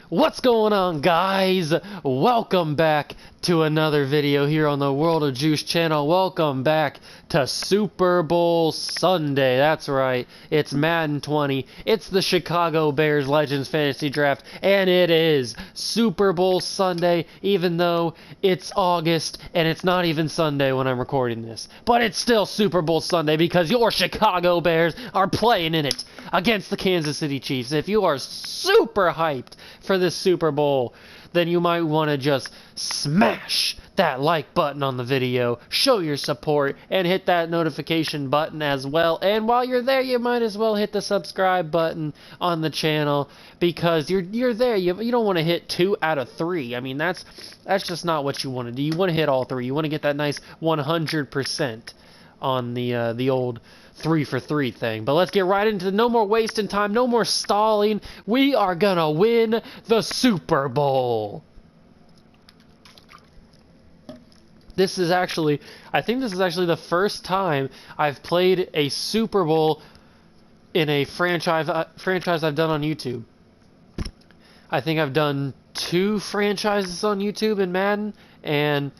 What's going on, guys? Welcome back to another video here on the World of Juice channel. Welcome back to Super Bowl Sunday. That's right, it's Madden 20. It's the Chicago Bears Legends Fantasy Draft, and it is Super Bowl Sunday, even though it's August and it's not even Sunday when I'm recording this. But it's still Super Bowl Sunday because your Chicago Bears are playing in it against the Kansas City Chiefs. If you are super hyped for this Super Bowl, then you might want to just smash that like button on the video, show your support, and hit that notification button as well. And while you're there, you might as well hit the subscribe button on the channel, because you're there. You don't want to hit 2 out of 3. I mean, that's just not what you want to do. You want to hit all 3. You want to get that nice 100% on the old 3 for 3 thing. But let's get right into no more wasting time, no more stalling. We are gonna win the Super Bowl. I think this is actually the first time I've played a Super Bowl in a franchise I've done on YouTube. I think I've done 2 franchises on YouTube in Madden, and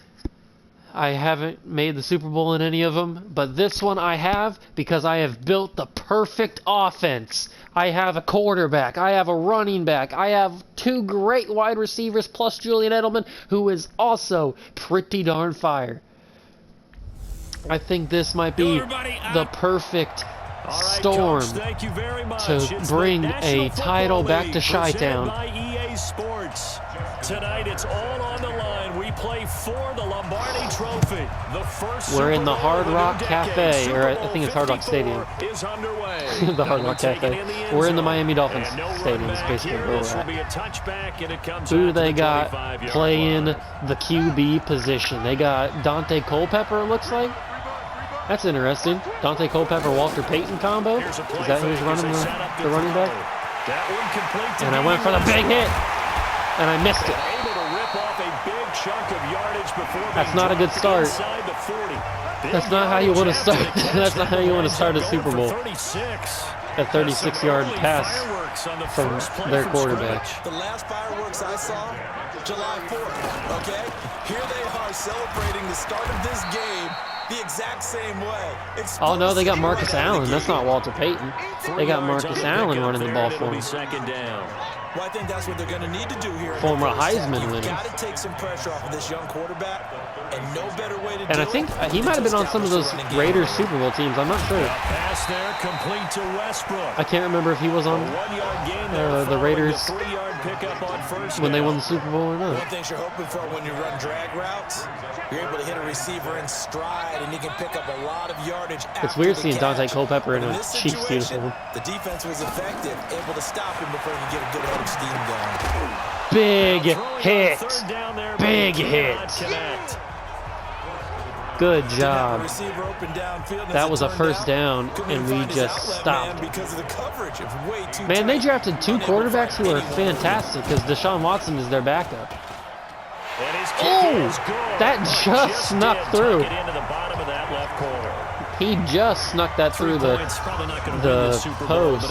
I haven't made the Super Bowl in any of them, but this one I have, because I have built the perfect offense. I have a quarterback, I have a running back, I have 2 great wide receivers, plus Julian Edelman, who is also pretty darn fire. I think this might be the perfect storm to bring a title back to Chi-Town. Tonight it's all on the line. We play for the Lombardi Trophy. The first We're in the Hard Rock Cafe, or I think it's Hard Rock Stadium. Is underway. The Hard Rock Cafe. We're in the Miami Dolphins Stadium, is basically where we're at. Who do they got playing the QB position? They got Dante Culpepper, it looks like. That's interesting. Dante Culpepper, Walter Payton combo. Is that who's running the running back? And I went for the big hit, and I missed it. That's not a good start. That's not how you want to start. That's not how you want to start a Super Bowl. A 36-yard pass from their quarterback. The last fireworks I saw, July 4th, okay? Here they are celebrating the start of this game the exact same way. Oh no, they got Marcus Allen. That's not Walter Payton. They got Marcus Allen running the ball for them. Well, I think that's what they're going to need to do here. Former Heisman winner. You've got to take some pressure off of this young quarterback, and no better way to do it. And I think he might have been on some of those Raiders Super Bowl teams. I'm not sure. Pass there, complete to Westbrook. I can't remember if he was on the Raiders when they won the Super Bowl or not. One thing you're hoping for when you run drag routes, you're able to hit a receiver in stride, and he can pick up a lot of yardage. It's weird seeing Dante Culpepper in a Chiefs uniform. The defense was effective, able to stop him before he could get a good head of steam going. Big hit. Big hit. Good job. That was a first down, and we just stopped. Man, they drafted 2 quarterbacks who are fantastic, because Deshaun Watson is their backup. Oh, that just snuck through. He just snuck that through the post.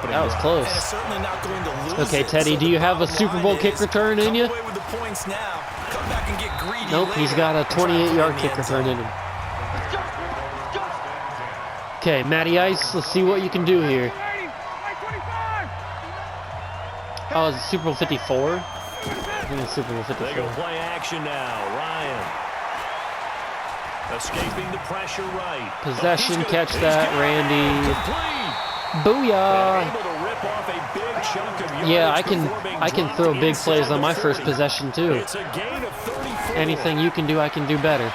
That was close. Okay, Teddy, do you have a Super Bowl kick return in you? Nope, he's got a 28-yard kick return in him. Okay, Matty Ice, let's see what you can do here. Oh, is it Super Bowl 54? I think it's Super Bowl 54. They go play action now, Ryan. Escaping the pressure right. Possession, catch that, Randy. Booyah! Yeah, I can throw big plays on my first possession too. Anything you can do, I can do better.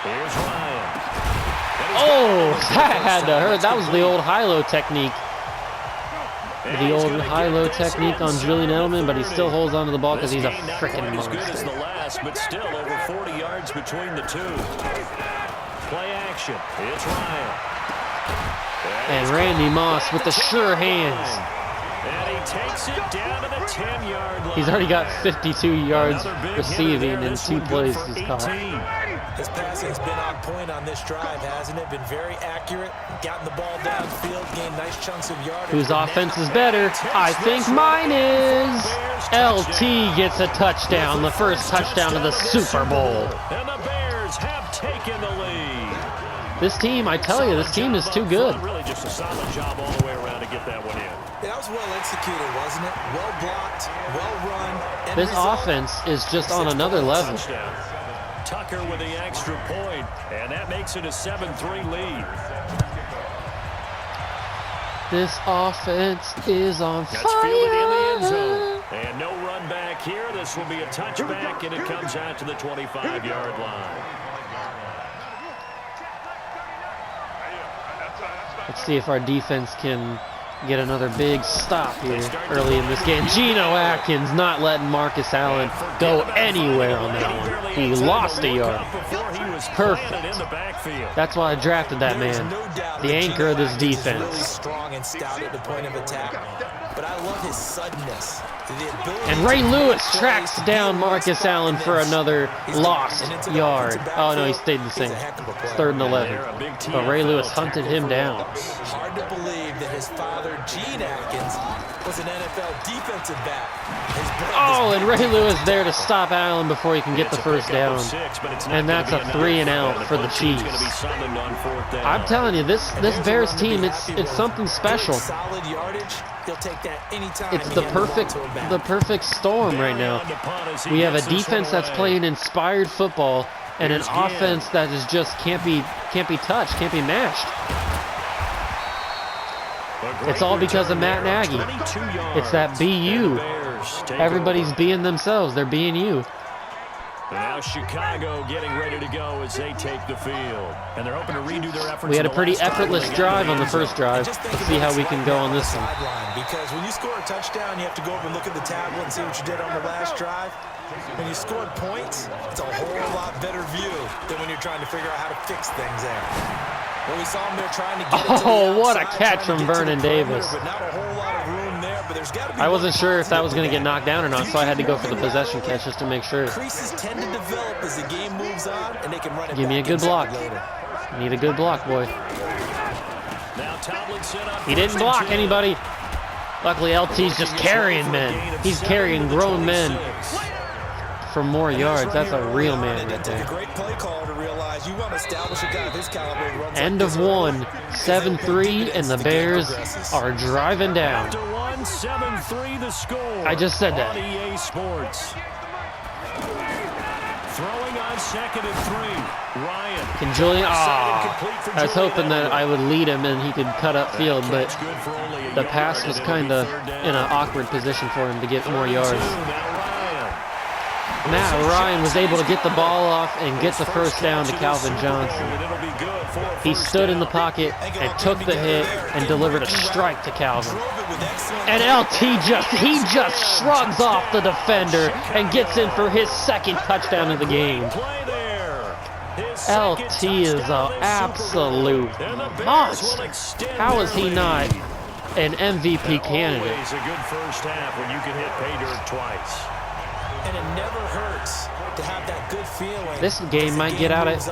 Oh, that had to hurt. That was the old high-low technique. The old high-low technique on Julian Edelman, but he still holds onto the ball because he's a freaking monster. But still over 40 yards between the 2. Play action. It's Ryan. And Randy Moss with the sure hands. And he takes it down to the 10-yard line. He's already got 52 yards receiving in 2 plays he's caught. His passing has been on point on this drive, hasn't it? Been very accurate, gotten the ball downfield, gained nice chunks of yardage. Whose offense is better? I think mine is. LT gets a touchdown, the first touchdown of the Super Bowl. And the Bears have taken the lead. This team, I tell you, this team is too good. Really just a solid job all the way around to get that one in. That was well executed, wasn't it? Well blocked, well run. This offense is just on another level. Touchdown. Tucker with the extra point, and that makes it a 7-3 lead. This offense is on fire. That's fielded in the end zone. And no run back here. This will be a touchback, and it comes out to the 25-yard line. Let's see if our defense can get another big stop here early in this game. Geno Atkins not letting Marcus Allen go anywhere on that one. He lost a yard. Perfect. That's why I drafted that man. The anchor of this defense. Really strong and stout at the point of attack, but I love his suddenness. And Ray Lewis tracks down Marcus Allen for another lost yard. Oh no, he stayed the same. It's 3rd and 11. But Ray Lewis hunted him down. Hard to believe that his father, Gene Atkins, was an NFL defensive back. Oh, and Ray Lewis there to stop Allen before he can get the first down. And that's a 3 and out for the Chiefs. I'm telling you, this Bears team, it's something special. Solid yardage. He'll take that anytime. It's the perfect storm right now. We have a defense that's playing inspired football and an offense that is just can't be touched, can't be matched. It's all because of Matt Nagy. It's that BU. Everybody's being themselves. They're being you. And now Chicago getting ready to go as they take the field. And they're hoping to redo their efforts. We had a pretty effortless drive on the first drive. Let's see how we can go on this one. Because when you score a touchdown, you have to go over and look at the tablet and see what you did on the last drive. When you scored points, it's a whole lot better view than when you're trying to figure out how to fix things there. When we saw him there trying to get it to the what a outside, catch from Vernon Davis. But not a whole lot of room there, but there's got to be I wasn't sure if that was going to get knocked down or not, so I had to go for the possession catch just to make sure. Creases tend to develop as the game moves on, and they can run it Give me a good block. Need a good block, boy. He didn't block anybody. Luckily, LT's just carrying men. He's carrying grown men for more yards. That's a real man right there. End of one, 7-3, and the Bears are driving down. I just said that. Throwing on 2nd and 3. Ryan. Can Julian? I was hoping that I would lead him and he could cut up field, but the pass was kind of in an awkward position for him to get more yards. Matt Ryan was able to get the ball off and get the first down to Calvin Johnson. He stood in the pocket and took the hit and delivered a strike to Calvin. And LT just shrugs off the defender and gets in for his 2nd touchdown of the game. LT is an absolute monster. How is he not an MVP candidate? Always a good first half when you can hit pay dirt twice. And it never hurts to have that good feeling. This game might get out of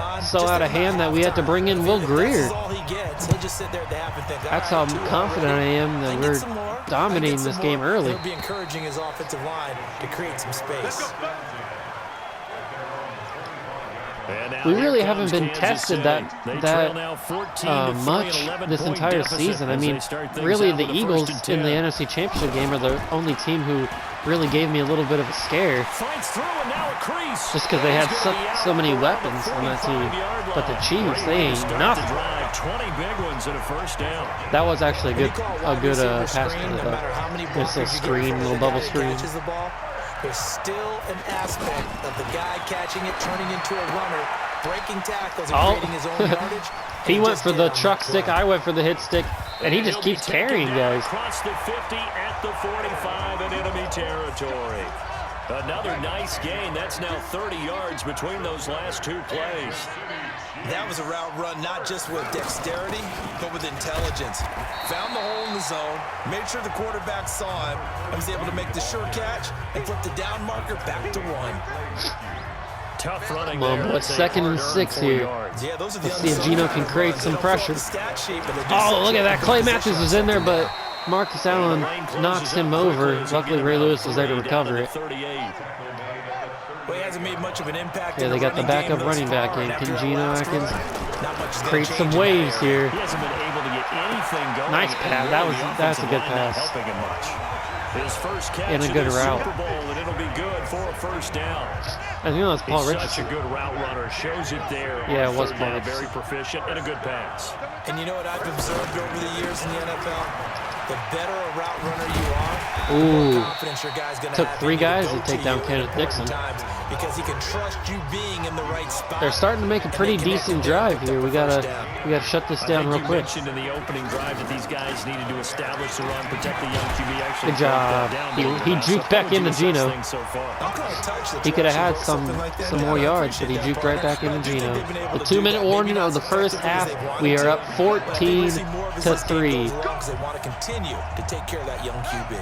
hand that we had to bring in Will Greer. That's how confident I am that we're dominating this game early. He'll be encouraging his offensive line to create some space. We really haven't been tested that much this entire season. I mean, really, the Eagles in the NFC Championship game are the only team who really gave me a little bit of a scare. Just because they had so many weapons on that team. But the Chiefs, they ain't nothing. That was actually a good pass to the just a screen, little bubble screen. There's still an aspect of the guy catching it, turning into a runner, breaking tackles, and creating his own yardage. He went for the truck stick, I went for the hit stick, and he just keeps carrying guys. Across the 50 at the 45 in enemy territory. Another nice gain. That's now 30 yards between those last 2 plays. That was a route run not just with dexterity, but with intelligence. Found the hole in the zone, made sure the quarterback saw him, and was able to make the sure catch and flip the down marker back to 1. Tough running Come on, there. boys. 2nd and 6 here. Yeah, those are the Let's see if Gino can create some pressure. Oh, look at that. Clay Matthews was in there, but Marcus Allen knocks him over. Luckily, Ray Lewis was there to recover it. Well, he hasn't made much of an impact. Yeah, they got the backup running back in. Can Gino Atkins create some waves here? He hasn't been able to get anything going. Nice pass. That's a good pass. Helping him much. His first catch And a good in the route. Super Bowl, and it'll be good for a first down. I think that was Paul He's Richardson. such a good route runner. Shows it there. Yeah, on it was third Paul down. Richardson. Very proficient and a good pass. And you know what I've observed over the years in the NFL? The better a route runner you are, the Ooh. more confidence your guy's going to Took have 3 in you guys go to take to down you Kenneth at Dixon. important times because he can trust you being in the right spot. They're starting to make a pretty decent drive here. We gotta shut this down real quick. You mentioned in the opening drive that these guys needed to establish the run, protect the young QB. Actually, Good job. He juked back into Gino. He could have had some more yards, but he juked right back into Gino. The 2-minute warning of the first half. We are up 14-3. They want to continue to take care of that young QB.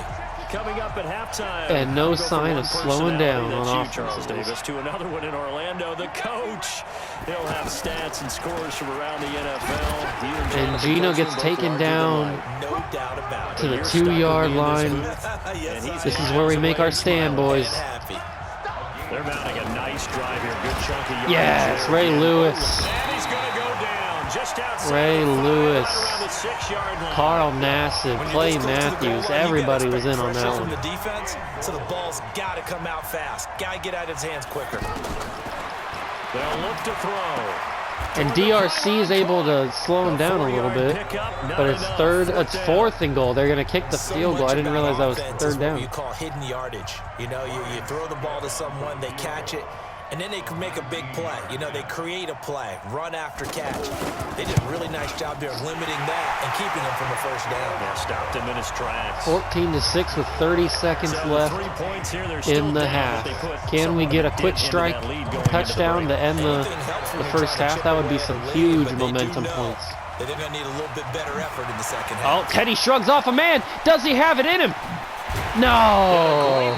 Coming up at halftime. And no sign of slowing down on offense. Charles Davis to another one in Orlando. The coach. He'll have stats and scores from around the NFL. And Gino gets taken down No doubt about to it. the 2-yard line. Yes, This is where we make our stand, boys. They're mounting a nice drive here. Good chunky yards. Yes, Ray Lewis. And he's going to go down just outside. Ray Lewis. Around the 6-yard line. Carl Nassib, Clay Matthews, everybody was in on that From one. the defense, so the ball's got to come out fast. Got to get out of his hands quicker. They'll look to throw. And DRC is able to slow him down a little bit. But it's 4th and goal. They're going to kick the field goal. I didn't realize that was 3rd down. You call hidden yardage. You know, you throw the ball to someone, they catch it, and then they can make a big play. You know, they create a play, run after catch. They did a really nice job there limiting that and keeping him from the first down. Yeah, stopped him in his tracks. 14-6 with 30 seconds left 3 points here. They're in still the down, half. but they put Can we get a quick strike touchdown to end the first half? That would be some huge momentum points. They're going to need a little bit better effort in the second half. Oh, Teddy shrugs off a man. Does he have it in him? No.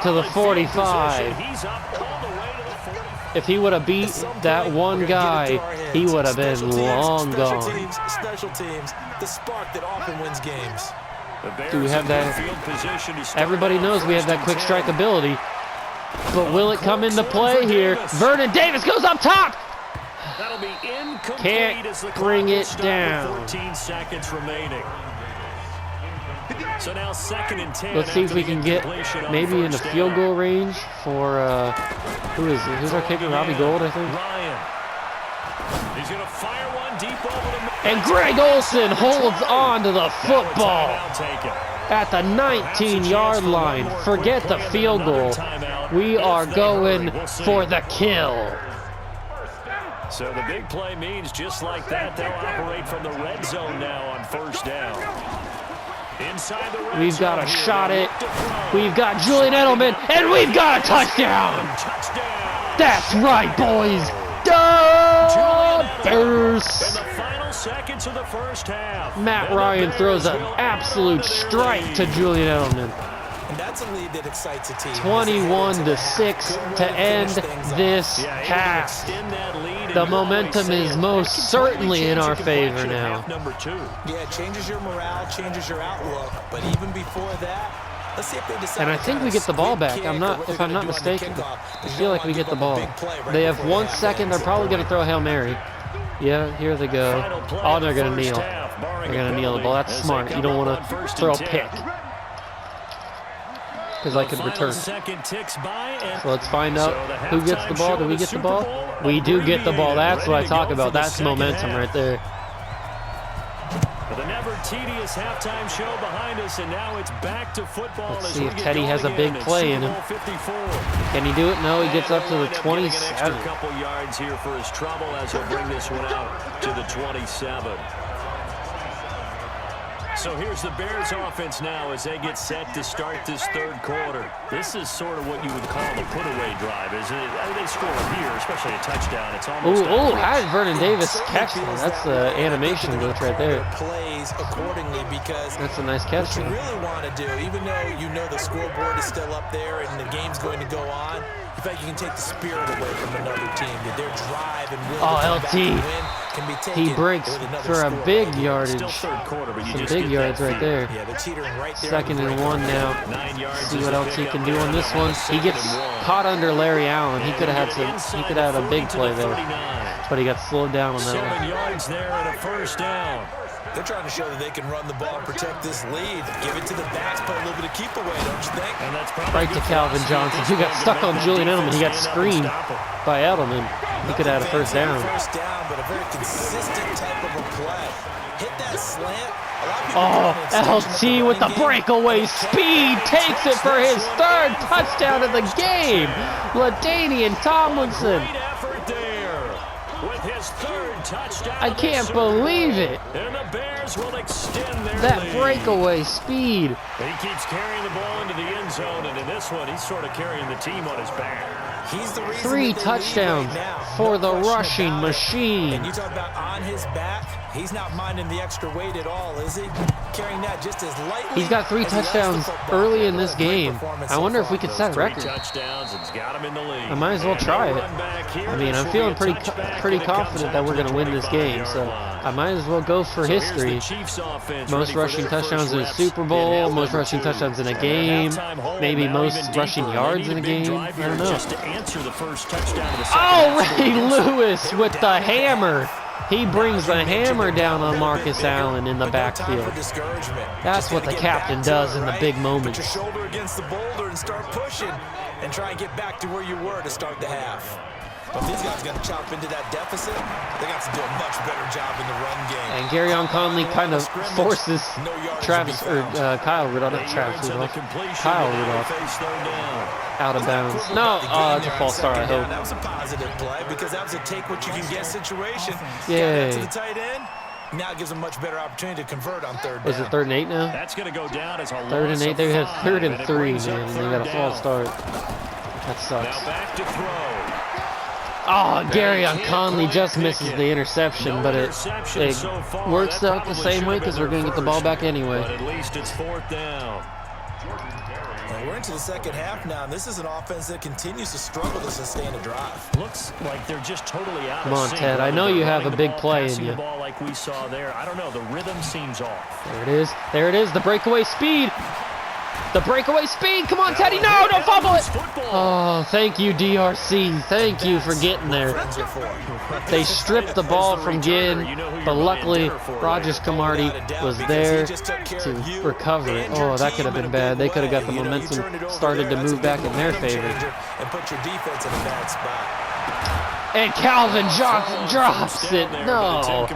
To the 45. He's up all the way to the 45. If he would have beat that one guy, he would have been long gone. Special teams, the spark that often wins games. Do we have that? Everybody knows we have that quick strike ability. But will it come into play here? Vernon Davis goes up top. That'll be incomplete. Can't as the clock bring will it stop down. with 14 seconds remaining. So now 2nd and 10. Let's see if we can get maybe in the field goal range for who's our kicker? Robbie Gould, I think. Ryan. He's going to fire one deep over the. And Greg Olson holds on to the football at the 19-yard line. Forget the field goal. We are going for the kill. So the big play means just like that, they'll operate from the red zone now on first down. Inside the red We've got zone to here, shot they it. look to throw. We've got Julian Edelman, and we've got a touchdown. Touchdown. That's right, boys. Burst. In the final seconds of the first half. Matt And the Ryan Bears throws an will absolute add to their strike lead. to Julian Edelman. And that's a lead that excites a team. 21-6 to end this Yeah, able to half. extend that lead, and The you always momentum say is it. most It can certainly totally in our change the favor complexion of now. half number 2. Yeah, it changes your morale, changes your outlook. But even before that, let's see if they decide. And I think we get the ball back. If I'm not mistaken. I feel like we get the ball. They have 1 second. They're probably going to throw a Hail Mary. Yeah, here they go. Oh, they're going to kneel. They're going to kneel the ball. That's smart. You don't want to throw a pick. Because I could return. So let's find out who gets the ball. Do we get the ball? We do get the ball. That's what I talk about. That's momentum right there. The never tedious halftime show behind us, and now it's back to football. Let's as see we if get Teddy going has a big again. play It's in him. Super Bowl 54. Can he do it? No, he gets up to the And they'll wind up getting an 27. extra couple yards here for his trouble as he'll bring this one out to the 27. So here's the Bears offense now as they get set to start this third quarter. This is sort of what you would call the put-away drive, isn't it? I mean, they score here, especially a touchdown. It's almost how did Vernon Davis catch that? That's the animation glitch right there. Plays accordingly because that's a nice catch. What you really want to do, even though you know the scoreboard is still up there and the game's going to go on, you think you can take the spirit away from another team. That their drive and will to come back and win can be taken. He breaks for a big yardage. Still third quarter, but you Some just big yards right there. Yeah, they're teetering right there. 2nd and 1 now. 9 yards. See what else he can do on this one. He gets caught under Larry Allen. He could have had a big play there, but he got slowed down on that 7 yards there and a first down. They're trying to show that they can run the ball and protect this lead. Give it to the backs, put a little bit of keep away, don't you think? And that's right to Calvin Johnson, who got stuck on Julian Edelman. He got screened by Edelman. He could have had a first down. First down, but a very consistent type of a play. Hit that slant. LT with the breakaway speed takes it for his 3rd touchdown of the game. LaDainian Tomlinson. Great effort there with his 3rd touchdown. I can't believe it. And the Bears will extend their That lead. breakaway speed. He keeps carrying the ball into the end zone, and in this one, he's sort of carrying the team on his back. He's the reason 3 that they touchdowns lead right now. for No the question rushing about it. machine. And you talk about on his back, he's not minding the extra weight at all, is he? Carrying that just as lightly. He's got 3 as he likes the touchdowns football. early in this What a great game. performance I so wonder if far. we could set a Three record. touchdowns and it's got him in the lead. I might as well try it. I mean, I'm feeling pretty confident that we're going to win this game, so I might as well go for history. Most rushing touchdowns in a Super Bowl, most rushing touchdowns in a game, maybe most rushing yards in a game. I don't know. Oh, Ray Lewis with the hammer. He brings the hammer down on Marcus Allen in the backfield. That's what the captain does in the big moments. Put your shoulder against the boulder and start pushing and try and get back to where you were to start the half. But these guys got to chop into that deficit. They got to do a much better job in the run game. And Garyon Conley kind of forces Kyle Rudolph, not Travis Rudolph, Kyle Rudolph out of bounds. No, it's a false start, I hope. That was a positive play because that was a take what you can get situation. Yay. Got to the tight end. Now it gives a much better opportunity to convert on 3rd down. Was it 3rd and 8 now? That's going to go down as a 3rd and 8. They had 3rd and 3, man, and they got a false start. That sucks. Now back to throw. Oh, Garyon Conley just misses the interception, but it works out the same way because we're going to get the ball back anyway. But at least it's 4th down. And we're into the second half now, and this is an offense that continues to struggle to sustain a drive. Looks like they're just totally out Come of on, sync. Ted. I know you have a big play in Passing you. the ball like we saw there. I don't know. The rhythm seems off. There it is. There it is. The breakaway speed. The breakaway speed. Come on, Teddy. No, don't fumble it. Oh, thank you, DRC. Thank you for getting there. They stripped the ball from Ginn, but luckily Rogers Camardi was there to recover it. Oh, that could have been bad. They could have got the momentum started to move back in their favor. And put your defense in a bad spot. And Calvin Johnson drops it. No.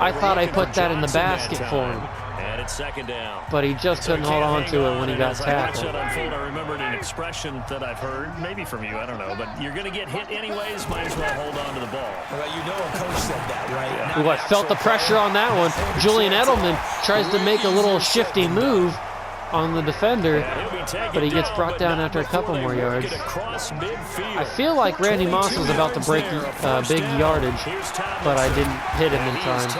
I thought I put that in the basket for him. And it's 2nd down. But he just couldn't hold on to it when he got tackled. I remembered an expression that I've heard, maybe from you, I don't know, but you're going to get hit anyways, might as well hold on to the ball. Well, you know a coach said that, right? What, felt the pressure on that one. Julian Edelman tries to make a little shifty move on the defender, but he gets brought down after a couple more yards. I feel like Randy Moss was about to break big yardage, but I didn't hit him in time.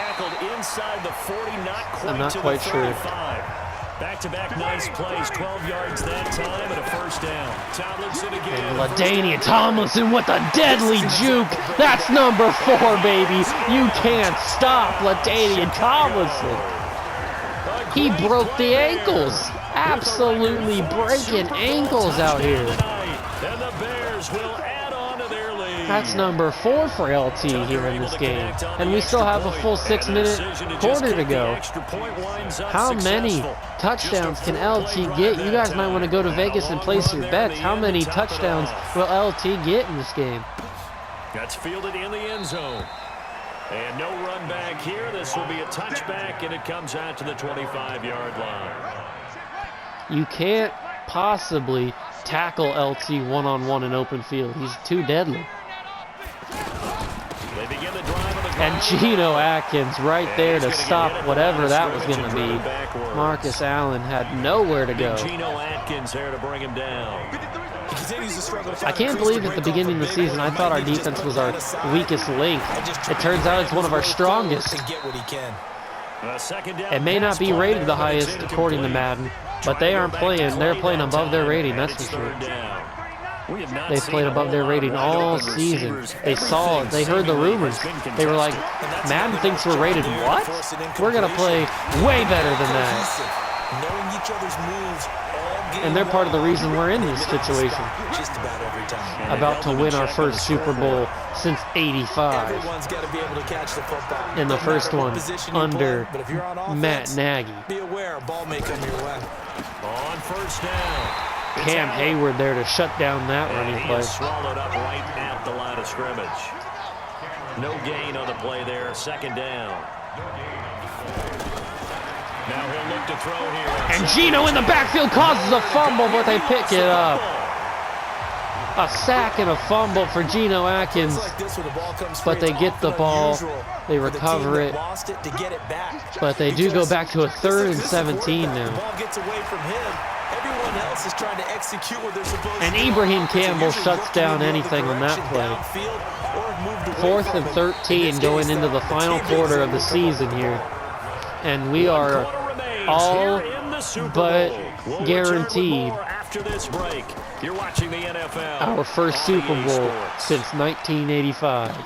I'm not quite sure. Back-to-back nice plays, 12 yards that time and a first down. Tomlinson again. And LaDainian Tomlinson with a deadly juke. That's number 4, baby. You can't stop LaDainian Tomlinson. He broke the ankles. Absolutely breaking ankles out here. And the Bears will add on to their lead. That's number 4 for LT here in this game. And we still have a full 6-minute quarter to go. How many touchdowns can LT get? You guys might want to go to Vegas and place your bets. How many touchdowns will LT get in this game? That's fielded in the end zone. And no run back here. This will be a touchback, and it comes out to the 25-yard line. You can't possibly tackle LT one-on-one in open field. He's too deadly. They begin the drive on the And Geno Atkins right there to stop whatever that was going to be. Marcus Allen had nowhere to go. Geno Atkins there to bring him down. I can't believe at the beginning of the season I thought our defense was our weakest link. It turns out it's one of our strongest. It may not be rated the highest according to Madden, but they aren't playing. They're playing above their rating, that's for sure. They played above their rating all season. They saw it. They heard the rumors. They were like, Madden thinks we're rated what? We're going to play way better than that. And they're part of the reason we're in this situation. About to win our first Super Bowl since '85. In the first one under Matt Nagy. On first down. Cam Hayward there to shut down that running play. Swallowed up right at the line of scrimmage. No gain on the play there. Second down. Now he'll look to throw here. And Geno in the backfield causes a fumble, but they pick it up. A sack and a fumble for Geno Atkins. But they get the ball. They recover it. But they do go back to a 3rd and 17 now. Everyone else is trying to execute what they're supposed to. And Ibrahim Campbell shuts down anything on that play. 4th and 13 going into the final quarter of the season here. And we are all but guaranteed our first Super Bowl since 1985.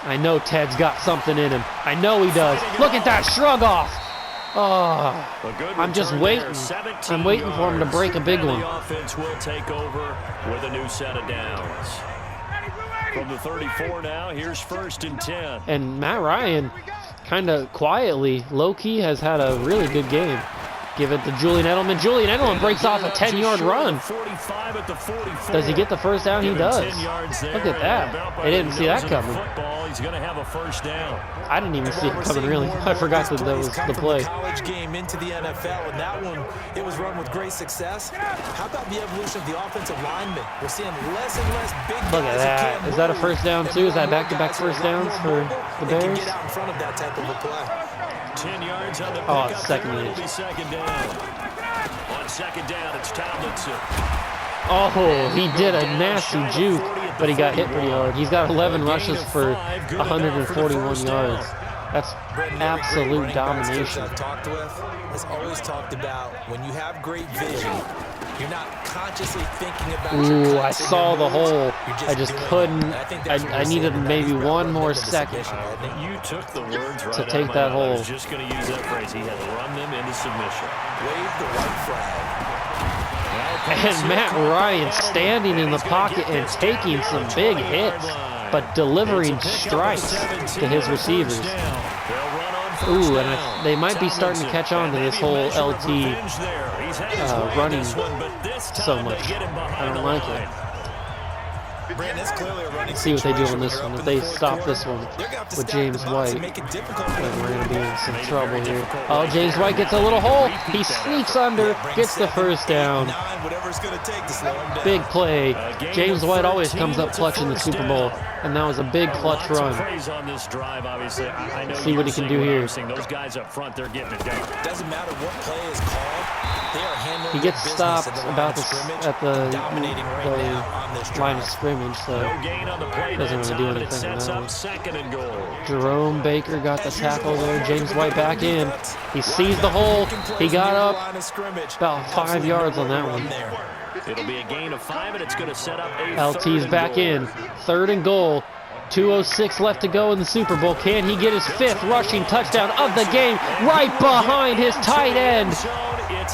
I know Ted's got something in him. I know he does. Look at that shrug off. Oh, I'm just waiting. I'm waiting for him to break a big one. The offense will take over with a new set of downs. From the 34 now, here's 1st and 10. And Matt Ryan, kind of quietly, low-key, has had a really good game. Give it to Julian Edelman. Julian Edelman breaks off a 10-yard run. Does he get the first down? He does. Look at that. I didn't see that coming. He's going to have a first down. I didn't even see it coming, really. I forgot that was the play. College game into the NFL, and that one, it was run with great success. How about the evolution of the offensive linemen? We're seeing less and less big guys. Look at that. Is that a first down, too? Is that back-to-back first downs for the Bears? Get out in front of that type of a play. 10 yards on the Oh, it's second down. Second down. On second down, it's Tomlinson. Oh, he did a nasty juke, but he got hit pretty hard. He's got 11 rushes for 141 yards. That's absolute domination. I've talked with has always talked about when you have great vision, you're not consciously thinking about. Ooh, I saw the hole. I just couldn't. I needed maybe one more second You took the words right to take that hole. I was just going to use that phrase. He had run them into submission. Wave the white flag. And Matt Ryan standing in the pocket and taking some big hits, but delivering strikes to his receivers. Ooh, and they might be starting to catch on to this whole LT running so much. I don't like it. Let's see what they do on this one. If they stop this one with James White, then we're going to be in some trouble here. Oh, James White gets a little hole. He sneaks under, gets the first down. Big play. James White always comes up clutch in the Super Bowl, and that was a big clutch run. See what he can do here. He gets stopped about at the line of scrimmage, so doesn't really do anything on that one. Jerome Baker got the tackle there. James White back in. He sees the hole. He got up about 5 yards on that one. It'll be a gain of 5, and it's going to set up a LT's back in. 3rd and goal. 2:06 left to go in the Super Bowl. Can he get his 5th rushing touchdown of the game right behind his tight end?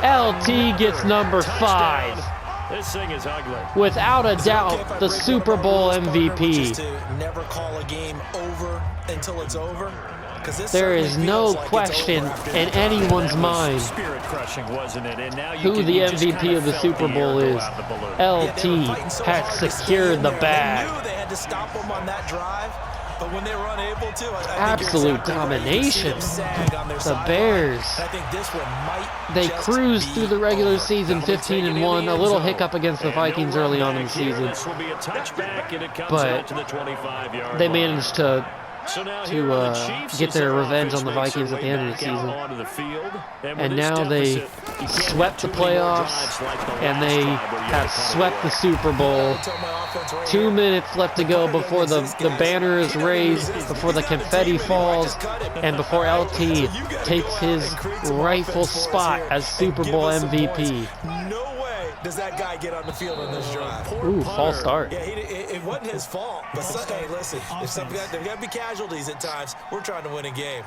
LT gets number 5. This thing is ugly. Without a doubt, the Super Bowl MVP. Never call a game over until it's over. There is no question in anyone's mind who the MVP of the Super Bowl is. LT has secured the bag. Absolute domination. The Bears, they cruised through the regular season 15-1. A little hiccup against the Vikings early on in the season, but they managed to to get their revenge on the Vikings at the end of the season. And now they swept the playoffs, and they have swept the Super Bowl. 2 minutes left to go before the banner is raised, before the confetti falls, and before LT takes his rightful spot as Super Bowl MVP. Does that guy get on the field on this drive? Ooh, false start. Yeah, it wasn't his fault. But hey, listen, there got to be casualties at times. We're trying to win a game.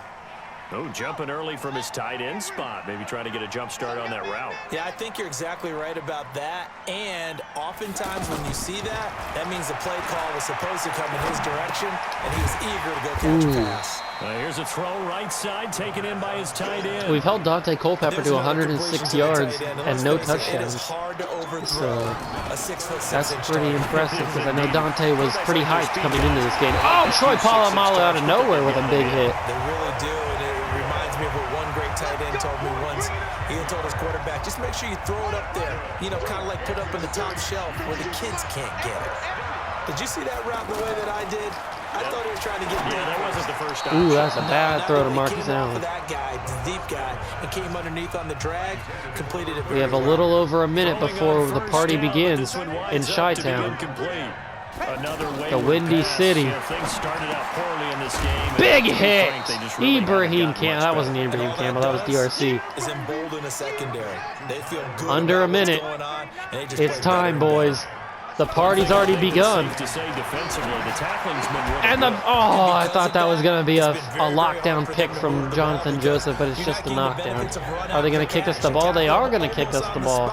Oh, jumping early from his tight end spot. Maybe trying to get a jump start on that route. Yeah, I think you're exactly right about that. And oftentimes when you see that, that means the play call was supposed to come in his direction, and he was eager to go catch a pass. Here's a throw right side, taken in by his tight end. We've held Dante Culpepper to 106 yards and no touchdowns. So that's pretty impressive because I know Dante was pretty hyped coming into this game. Oh, Troy Polamalu out of nowhere with a big hit. They really do, and it reminds me of what one great tight end told me once. He had told his quarterback, just make sure you throw it up there, you know, kind of like put up in the top shelf where the kids can't get it. Did you see that route the way that I did? I thought he was trying to get deep. Yeah, that wasn't the first time. Ooh, that's a bad throw to Marcus Allen. That guy, the deep guy, and came underneath on the drag, completed it. We have a little over a minute before the party begins in Chi-Town. The Windy City. Big hit! Ibrahim Campbell. That wasn't Ibrahim Campbell, that was DRC. Under a minute. It's time, boys. The party's already begun. And I thought that was going to be a lockdown pick from Jonathan Joseph, but it's just a knockdown. Are they going to kick us the ball? They are going to kick us the ball.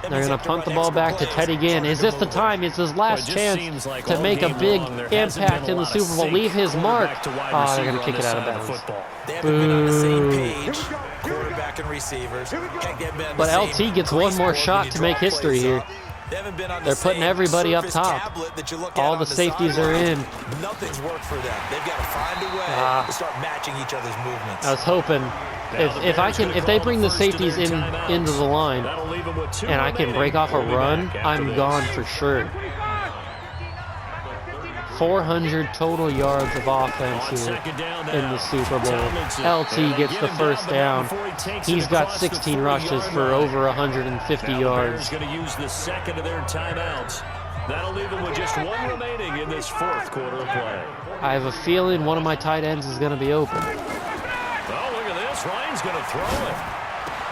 They're going to punt the ball back to Teddy Ginn. Is this the time? It's his last chance to make a big impact in the Super Bowl. Leave his mark. Oh, they're going to kick it out of bounds. Boo. But LT gets one more shot to make history here. They're putting everybody up top. All the safeties are in. Nothing's worked for them. They've got to find a way to start matching each other's movements. I was hoping if they bring the safeties into the line and I can break off a run, I'm gone for sure. 400 total yards of offense here in the Super Bowl. LT gets the first down. He's got 16 rushes for over 150 yards. Going to use the second of their timeouts. That'll leave them with just one remaining in this fourth quarter of play. I have a feeling one of my tight ends is going to be open. Oh, look at this. Ryan's going to throw it.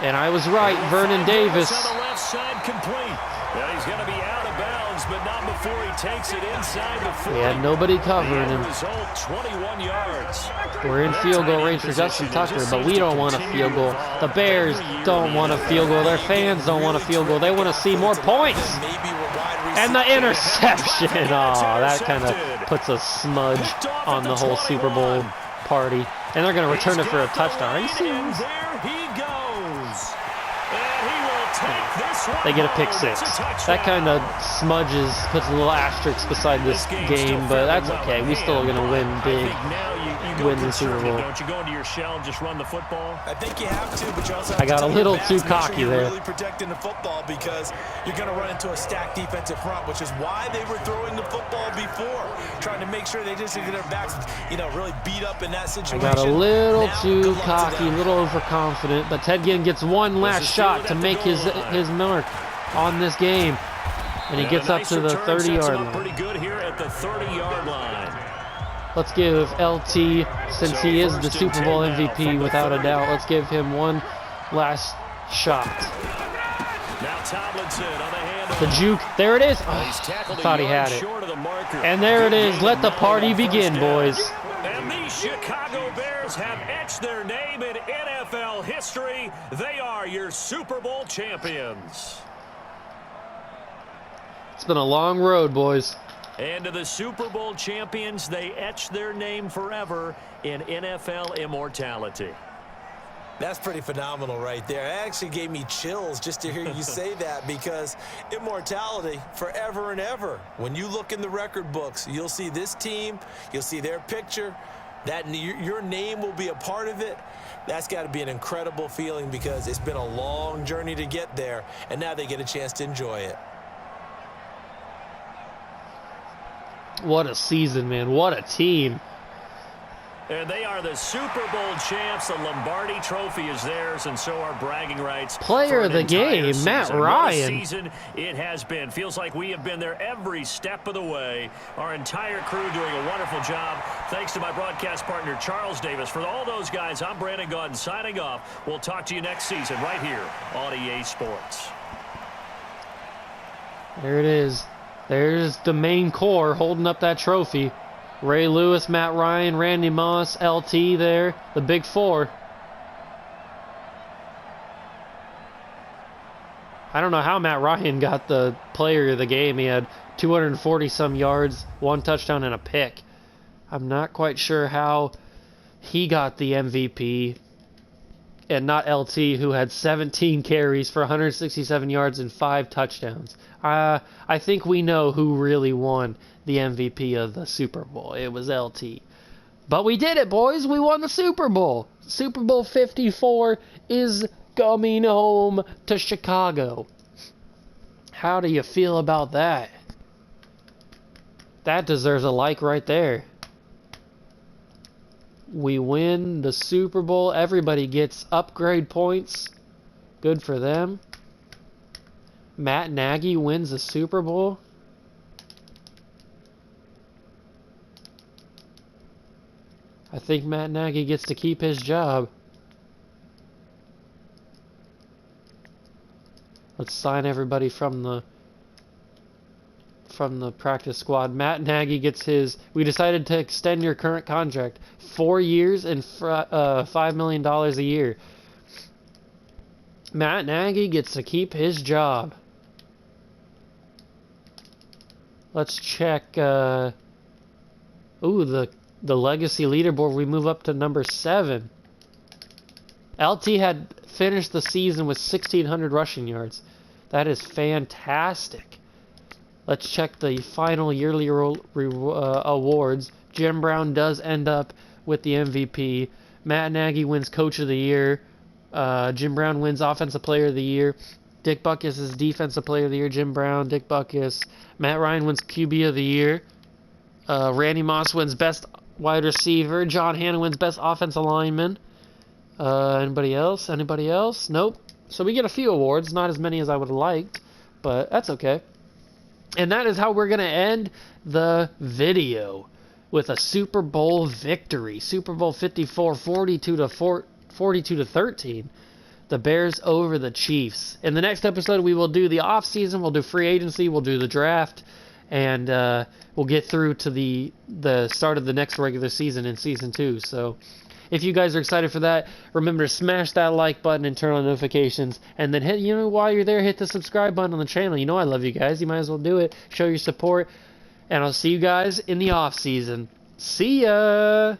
And I was right. Vernon Davis. On the left side, complete. Well, he's going to be out of bounds, but not before he takes it inside the 40. We had nobody covering him. Result, 21 yards. We're in field goal range for Justin Tucker, but we don't want a field goal. The Bears don't want a field goal. Their fans don't want a field goal. They want to see more points. And the interception. Oh, that kind of puts a smudge on the whole Super Bowl party. And they're going to return it for a touchdown. Are you serious? They get a pick six. That kind of smudges, puts a little asterisk beside this game, but that's okay. We still are going to win big, win the Super Bowl. Don't you go into your shell and just run the football? I think you have to, but you also have I got a little too cocky there. Really protecting the football because you're going to run into a stacked defensive front, which is why they were throwing the football before, trying to make sure they just get their backs, really beat up in that situation. I got a little too cocky, a little overconfident, but Ted Ginn gets one last shot to make his mark on this game, and he gets up to the 30-yard line. Pretty good here at the 30-yard line. Let's give LT, since he is the Super Bowl MVP without a doubt, let's give him one last shot. Now Tomlinson on the hand. The juke, there it is. Oh, I thought he had it. And there it is. Let the party begin, boys. And the Chicago Bears have etched their name in NFL history. They are your Super Bowl champions. It's been a long road, boys. And to the Super Bowl champions, they etch their name forever in NFL immortality. That's pretty phenomenal right there. It actually gave me chills just to hear you say that, because immortality forever and ever. When you look in the record books, you'll see this team, you'll see their picture, that your name will be a part of it. That's got to be an incredible feeling, because it's been a long journey to get there, and now they get a chance to enjoy it. What a season, man. What a team. And they are the Super Bowl champs. The Lombardi Trophy is theirs, and so are bragging rights. Player of the game, Matt Ryan. What a season it has been. Feels like we have been there every step of the way. Our entire crew doing a wonderful job. Thanks to my broadcast partner, Charles Davis. For all those guys, I'm Brandon Gaudin signing off. We'll talk to you next season right here on EA Sports. There it is. There's the main core holding up that trophy. Ray Lewis, Matt Ryan, Randy Moss, LT there, the big four. I don't know how Matt Ryan got the player of the game. He had 240-some yards, 1 touchdown, and a pick. I'm not quite sure how he got the MVP, and not LT, who had 17 carries for 167 yards and 5 touchdowns. I think we know who really won the MVP of the Super Bowl. It was LT. But we did it, boys. We won the Super Bowl. Super Bowl 54 is coming home to Chicago. How do you feel about that? That deserves a like right there. We win the Super Bowl. Everybody gets upgrade points. Good for them. Matt Nagy wins the Super Bowl. I think Matt Nagy gets to keep his job. Let's sign everybody from the practice squad. Matt Nagy gets his... We decided to extend your current contract. 4 years and $5 million a year. Matt Nagy gets to keep his job. Let's check... ooh, the legacy leaderboard. We move up to number 7. LT had finished the season with 1,600 rushing yards. That is fantastic. Let's check the final yearly awards. Jim Brown does end up with the MVP. Matt Nagy wins Coach of the Year. Jim Brown wins Offensive Player of the Year. Dick Butkus is Defensive Player of the Year. Jim Brown, Dick Butkus. Matt Ryan wins QB of the Year. Randy Moss wins Best Wide Receiver. John Hanna wins Best Offensive Lineman. Anybody else? Anybody else? Nope. So we get a few awards, not as many as I would have liked, but that's okay. And that is how we're going to end the video, with a Super Bowl victory. Super Bowl 54, 42-13. The Bears over the Chiefs. In the next episode, we will do the offseason, we'll do free agency, we'll do the draft, and we'll get through to the start of the next regular season in Season 2. So if you guys are excited for that, remember to smash that like button and turn on notifications. And then, while you're there, hit the subscribe button on the channel. You know I love you guys. You might as well do it. Show your support. And I'll see you guys in the off season. See ya!